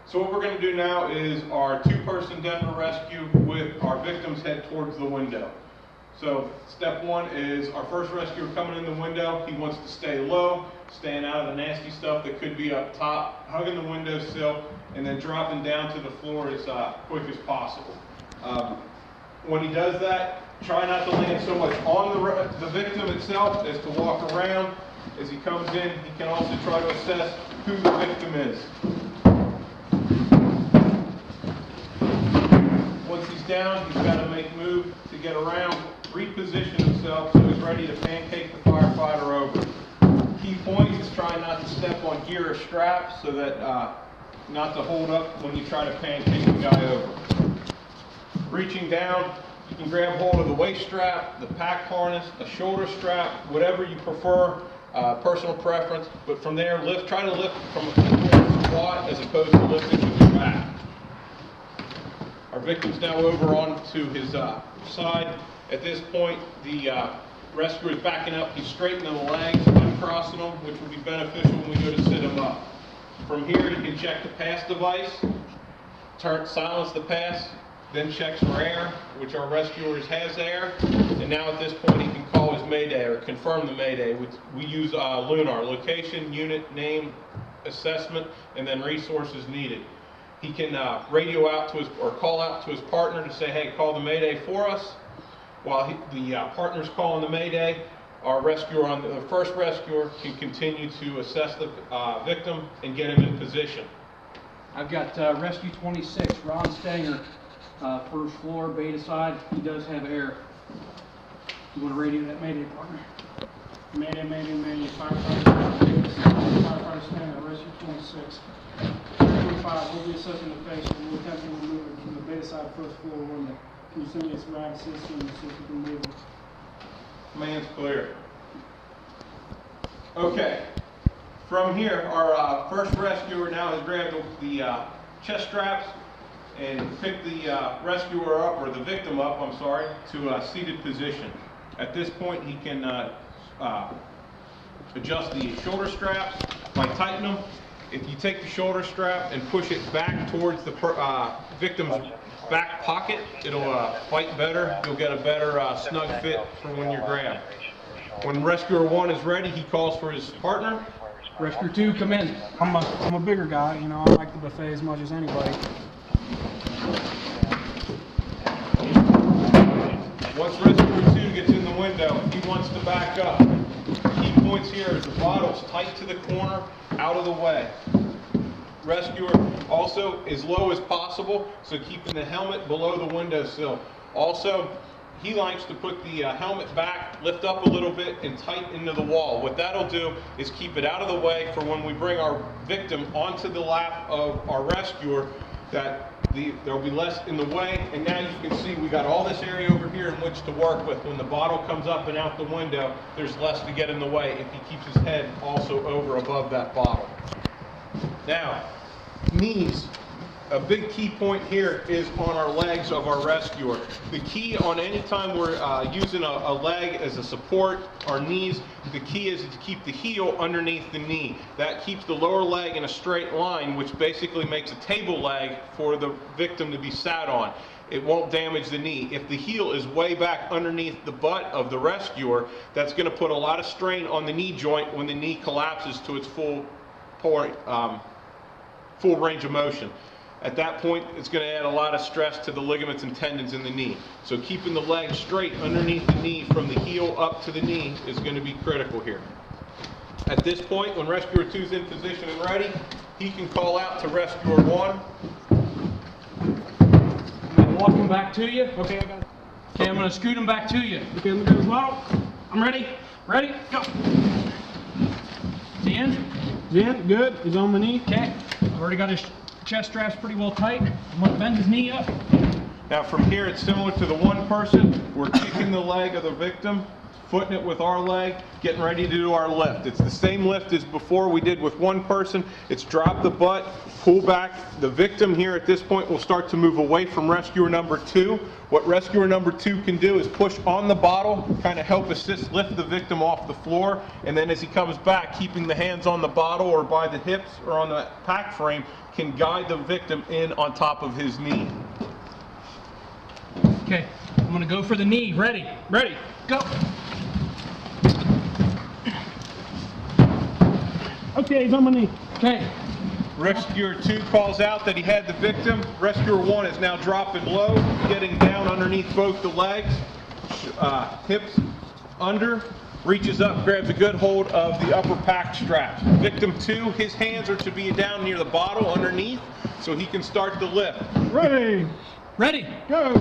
So what we're going to do now is our two-person Denver rescue with our victims head towards the window. So step one is our first rescuer coming in the window. He wants to stay low, staying out of the nasty stuff that could be up top, hugging the windowsill, and then dropping down to the floor as quick as possible. When he does that, try not to land so much on the victim itself as to walk around. As he comes in, he can also try to assess who the victim is. Once he's down, he's got to make move to get around, reposition himself so he's ready to pancake the firefighter over. Key point is try not to step on gear or straps so that not to hold up when you try to pancake the guy over. Reaching down, you can grab hold of the waist strap, the pack harness, a shoulder strap, whatever you prefer, personal preference. But from there, try to lift from a squat as opposed to lifting with your back. Our victim's now over onto his side. At this point, the rescuer is backing up. He's straightening the legs, uncrossing them, which will be beneficial when we go to sit him up. From here, you can check the pass device, silence the pass, then checks for air, which our rescuer has air. And now at this point, he can call his mayday or confirm the mayday. We use LUNAR, location, unit, name, assessment, and then resources needed. He can radio out to or call out to his partner to say, hey, call the mayday for us. While the partner's calling the mayday, our rescuer the first rescuer can continue to assess the victim and get him in position. I've got Rescue 26, Ron Stanger, first floor, beta side. He does have air. You want to radio that mayday, partner? Mayday, firefighter Stanger, Rescue 26. 25, we'll be assessing the patient. We'll attempt to remove it from the beta side first floor window. Can you send me a surround system and see if you can move it? Command's clear. Okay. From here, our first rescuer now has grabbed the chest straps and picked the rescuer up, or the victim up, I'm sorry, to a seated position. At this point, he can adjust the shoulder straps by tightening them. If you take the shoulder strap and push it back towards the victim's back pocket, it'll fight better. You'll get a better snug fit for when you're grabbed. When rescuer 1 is ready, he calls for his partner. Rescuer 2, come in. I'm a bigger guy, you know, I like the buffet as much as anybody. Once rescuer 2 gets in the window, he wants to back up. Key points here is the bottle's tight to the corner, out of the way. Rescuer also as low as possible, so keeping the helmet below the windowsill. Also, he likes to put the helmet back, lift up a little bit, and tighten into the wall. What that'll do is keep it out of the way for when we bring our victim onto the lap of our rescuer, that there'll be less in the way. And now you can see we got all this area over here in which to work with. When the bottle comes up and out the window, there's less to get in the way if he keeps his head also over above that bottle. Now, knees. A big key point here is on our legs of our rescuer. The key on any time we're using a leg as a support, our knees, the key is to keep the heel underneath the knee. That keeps the lower leg in a straight line, which basically makes a table leg for the victim to be sat on. It won't damage the knee. If the heel is way back underneath the butt of the rescuer, that's going to put a lot of strain on the knee joint when the knee collapses to its full range of motion. At that point, it's going to add a lot of stress to the ligaments and tendons in the knee. So keeping the leg straight underneath the knee from the heel up to the knee is going to be critical here. At this point, when rescuer 2 is in position and ready, he can call out to rescuer 1. I'm going to walk him back to you. Okay, I got it. Okay, I'm going to scoot him back to you. Okay, let me go as well. I'm ready. Ready? Go. Jen? Jen, good. He's on the knee. Okay. I've already got his chest straps pretty well tight. I'm going to bend his knee up. Now from here, it's similar to the one person. We're kicking the leg of the victim footing it with our leg, getting ready to do our lift. It's the same lift as before we did with one person. It's drop the butt, pull back. The victim here at this point will start to move away from rescuer number 2. What rescuer number 2 can do is push on the bottle, kind of help assist lift the victim off the floor, and then as he comes back, keeping the hands on the bottle or by the hips or on the pack frame, can guide the victim in on top of his knee. Okay, I'm gonna go for the knee. Ready, go. Okay, he's on my knee. Okay, Rescuer 2 calls out that he had the victim. Rescuer 1 is now dropping low, getting down underneath both the legs, hips under, reaches up, grabs a good hold of the upper pack straps. Victim 2, his hands are to be down near the bottle underneath so he can start the lift. Ready, ready. go.